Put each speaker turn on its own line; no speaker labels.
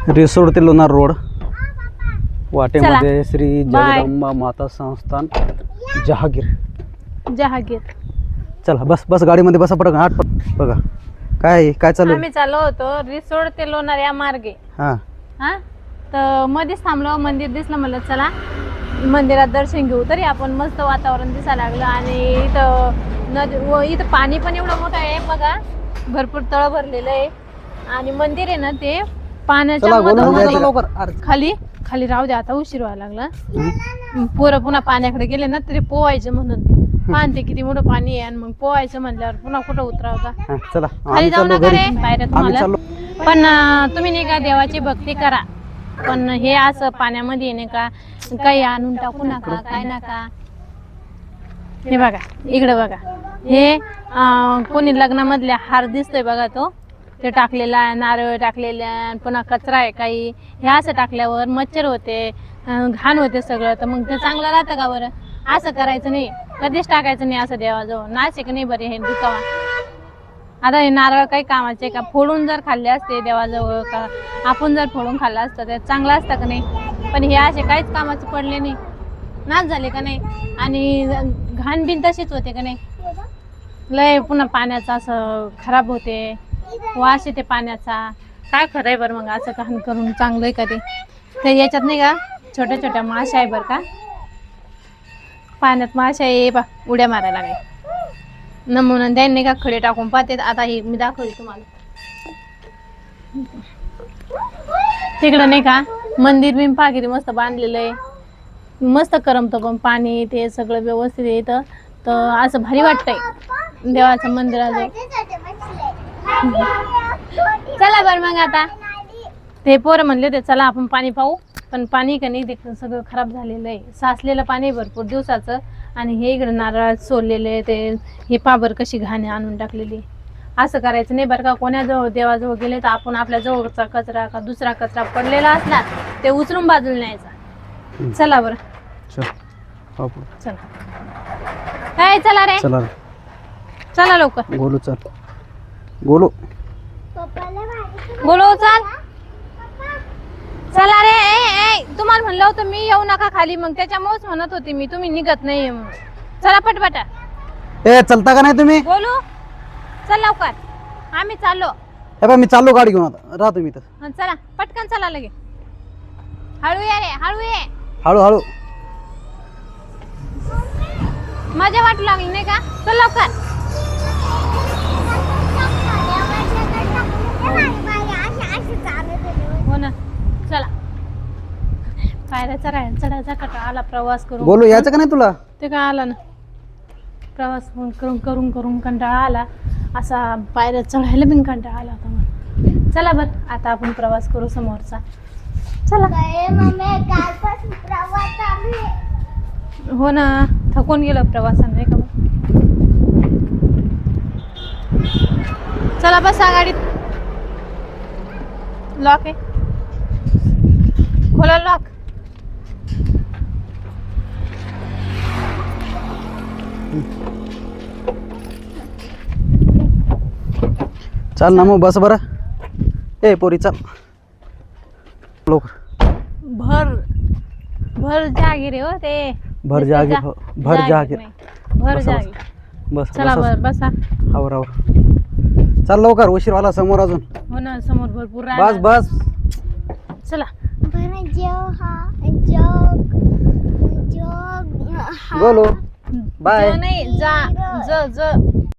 रिसोड ते लोणार रोड वाटेमध्ये श्री जगदंबा माता संस्थान जहागीर. चला बस बस गाडीमध्ये बसा पटकन आठ बघा काय चालू.
आम्ही चाललो होतो रिसोड ते लोणार या मार्गे. हा तर मध्येच थांबलो, मंदिर दिसलं, म्हणलं चला मंदिरात दर्शन घेऊ. तरी आपण मस्त वातावरण दिसायला लागलं आणि इथं पाणी पण एवढं मोठं आहे बघा, भरपूर तळ भरलेलं आहे आणि मंदिर आहे ना ते पाण्याच्या खाली राहू दे, आता उशीर व्हायला लागला. पोरं पुन्हा पाण्याकडे गेले ना तरी पोवायचं म्हणून पाहते किती मोठं पाणी आहे आणि मग पोवायचं म्हणल्यावर पुन्हा कुठं उतरावता. खाली जाऊ नका रे बाहेर तुम्हाला, पण तुम्ही नाही का देवाची भक्ती करा, पण हे असं पाण्यामध्ये नाही का काही आणून टाकू नका, काय नका. हे बघा इकडे बघा, हे कोणी लग्नामधले हार दिसतोय बघा, तो ते टाकलेला आहे, नारळ टाकलेले, पुन्हा कचरा आहे काही. हे असं टाकल्यावर मच्छर होते, घाण होते सगळं, तर मग ते चांगलं राहतं का बरं? असं करायचं नाही, कधीच टाकायचं नाही असं देवाजवळ. नाशिक नाही बरे हे दुखावा. आता हे नारळ काही कामाचे का? फोडून जर खाल्ले असते देवाजवळ, का आपण जर फोडून खाल्लं असतं तर चांगलं असतं का नाही? पण हे असे काहीच कामाचे पडले नाही, नाश झाले का नाही, आणि घाण बिन तशीच होते का नाही. लय पुन्हा पाण्याचं असं खराब होते, वास येते पाण्याचा. काय खरंय बरं मग असं घाण करून चांगलं आहे का ते? तर याच्यात नाही का छोट्या छोट्या माश्या आहे बरं का, पाण्यात माश्या आहे बा, उड्या मारायला लागल्या. नमुना त्यांनी का खडे टाकून पाहते. आता हे मी दाखवते तुम्हाला. तिकडं नाही का मंदिर बिन पहा किती मस्त बांधलेलं आहे, मस्त करमतं पण पाणी ते सगळं व्यवस्थित येतं, तर असं भारी वाटतंय देवाचं मंदिराजवळ. चला बरं मग आता ते पोरं म्हणले होते चला आपण पाणी पाहू, पण पाणी का नाही ते सगळं खराब झालेलं आहे, साचलेलं पाणी भरपूर दिवसाचं. आणि हे इकडे नारळात सोडलेले ते हे पाबर कशी घाण आणून टाकलेली. असं करायचं नाही बरं का. कोणाजवळ देवाजवळ गेले तर आपण आपल्या जवळचा कचरा का दुसरा कचरा पडलेला असला ते उचलून बाजूला न्यायचा. चला बरं चला, काय चला रे, चला लवकर.
गोलू चल, गोलू
चल, चला रे. ए तुम्हाला म्हणलं होतं मी येऊ नका खाली, मग त्याच्यामुळेच म्हणत होती मी तुम्ही निघत नाहीये म्हणून. चला पटपटा.
ए चलता का नाही तुम्ही?
बोलू चल लवकर, आम्ही चाललो.
हे बा मी चाललो गाडी घेऊन, आता राहा तुम्ही तर.
चला पटकन चला लगे. हळू ये रे, हळू ये.
हळू
मजा वाटू लागली नाही का? चल लवकर. हो ना, चला. पायऱ्या चढायचा कटाळा आला प्रवास करून.
गोलू यायचं का नाही तुला?
ते काय आला ना, प्रवास करून कंटाळा आला, असा पायऱ्या चढायला बिन कंटाळा आला होता मला. चला बरं आता आपण प्रवास करू समोरचा. चला. हो ना, थकून गेलो प्रवासाने नाही का. चला बसा गाडीत. लॉक आहे, खोला लॉक.
चल ना मग बस बरं. ए पोरी चल लवकर.
भर जागीर आहे हो ते.
भर जागीर बस.
चला बरं बसा.
आवर चल लवकर, उशीर झाला समोर अजून.
हो ना, समोर भरपूर
बस
चला.
बोलो बाय.
नाही जा ज